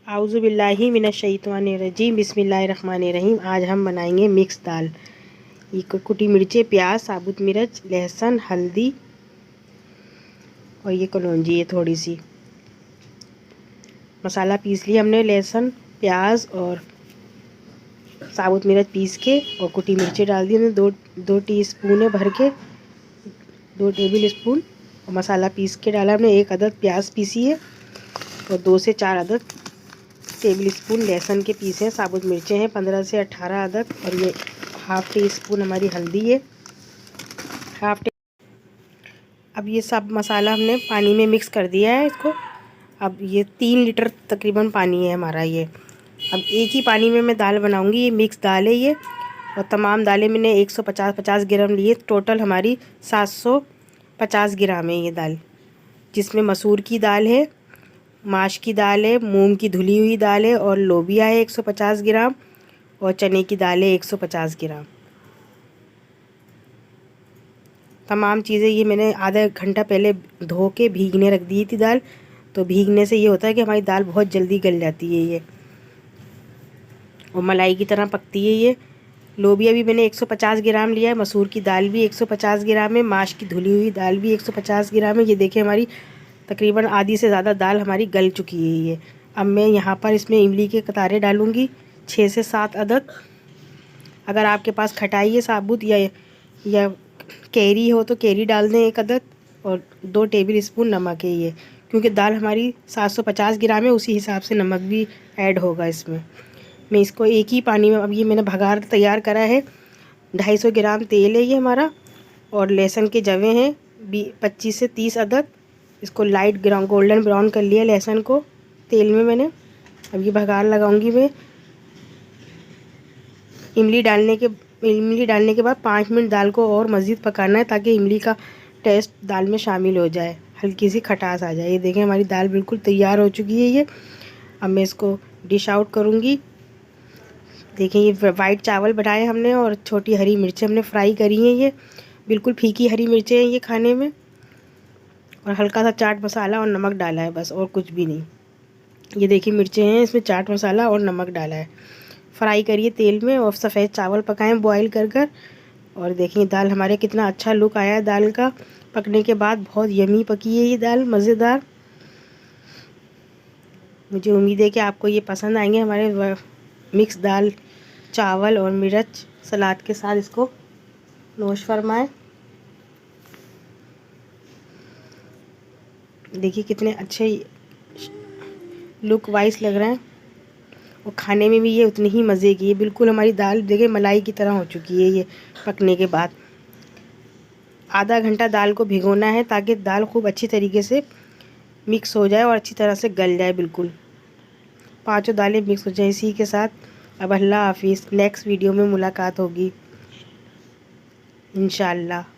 आऊज़ु बिल्लाहि मिनश्शैतानिर्रजीम बिस्मिल्लाहिर्रहमानिर्रहीम। आज हम बनाएंगे मिक्स दाल। ये कुटी मिर्चें, प्याज, साबुत मिर्च, लहसुन, हल्दी और ये कलौंजी है थोड़ी सी। मसाला पीस लिया हमने, लहसुन, प्याज और साबुत मिर्च पीस के, और कुटी मिर्चें डाल दी हमने दो टीस्पून है भर के, 2 टेबल स्पून। और मसाला पीस के डाला हमने। 1 अदद प्याज पीसी है और 2 से 4 अदद टेबल स्पून लहसुन के पीसे हैं। साबुत मिर्चें हैं 15 से 18 अदद, और ये ½ टीस्पून हमारी हल्दी है, हाफ टी। अब ये सब मसाला हमने पानी में मिक्स कर दिया है इसको। अब ये 3 लीटर तकरीबन पानी है हमारा ये। अब एक ही पानी में मैं दाल बनाऊंगी। ये मिक्स दाल है ये, और तमाम दालें मैंने 150 ग्राम लिए। टोटल हमारी 750 ग्राम है ये दाल, जिसमें मसूर की दाल है, माश की दाल है, मूंग की धुली हुई दाल है, और लोबिया है 150 ग्राम, और चने की दाल है 150 ग्राम। तमाम चीज़ें ये मैंने आधा घंटा पहले धो के भीगने रख दी थी दाल। तो भीगने से ये होता है कि हमारी दाल बहुत जल्दी गल जाती है ये, और मलाई की तरह पकती है ये। लोबिया भी मैंने 150 ग्राम लिया है, मसूर की दाल भी 150 ग्राम है, माश की धुली हुई दाल भी 150 ग्राम है। ये देखिए हमारी तकरीबन आधी से ज़्यादा दाल हमारी गल चुकी है ये। अब मैं यहाँ पर इसमें इमली के कतारे डालूँगी 6 से 7 अदद। अगर आपके पास खटाई है साबुत या कैरी हो तो कैरी डाल दें 1 अदद, और 2 टेबल स्पून नमक है ये। क्योंकि दाल हमारी 750 ग्राम है, उसी हिसाब से नमक भी ऐड होगा इसमें। मैं इसको एक ही पानी में, अब ये मैंने भगार तैयार करा है। 250 ग्राम तेल है ये हमारा, और लहसुन के जवे हैं 25 से 30 अदद। इसको लाइट गोल्डन ब्राउन कर लिया लहसुन को तेल में मैंने। अब ये भगार लगाऊंगी मैं। इमली डालने के बाद 5 मिनट दाल को और मज़ीद पकाना है, ताकि इमली का टेस्ट दाल में शामिल हो जाए, हल्की सी खटास आ जाए। ये देखें हमारी दाल बिल्कुल तैयार हो चुकी है ये। अब मैं इसको डिश आउट करूँगी। देखें ये वाइट चावल बनाए हमने, और छोटी हरी मिर्चें हमने फ्राई करी हैं। ये बिल्कुल फीकी हरी मिर्चें हैं ये खाने में, और हल्का सा चाट मसाला और नमक डाला है बस, और कुछ भी नहीं। ये देखिए मिर्चें हैं, इसमें चाट मसाला और नमक डाला है। फ्राई करिए तेल में, और सफ़ेद चावल पकाएं बॉईल कर। और देखिए दाल हमारे कितना अच्छा लुक आया है दाल का पकने के बाद। बहुत यमी पकी है ये दाल, मज़ेदार। मुझे उम्मीद है कि आपको ये पसंद आएंगे हमारे मिक्स दाल चावल और मिर्च सलाद के साथ। इसको नोश फरमाएं। देखिए कितने अच्छे लुक वाइज लग रहे हैं, और खाने में भी ये उतनी ही मज़े की है। बिल्कुल हमारी दाल देखिए मलाई की तरह हो चुकी है ये पकने के बाद। आधा घंटा दाल को भिगोना है, ताकि दाल खूब अच्छी तरीके से मिक्स हो जाए और अच्छी तरह से गल जाए। बिल्कुल 5 दालें मिक्स हो जाए इसी के साथ। अब अल्लाह हाफिज़। नेक्स्ट वीडियो में मुलाकात होगी इंशाअल्लाह।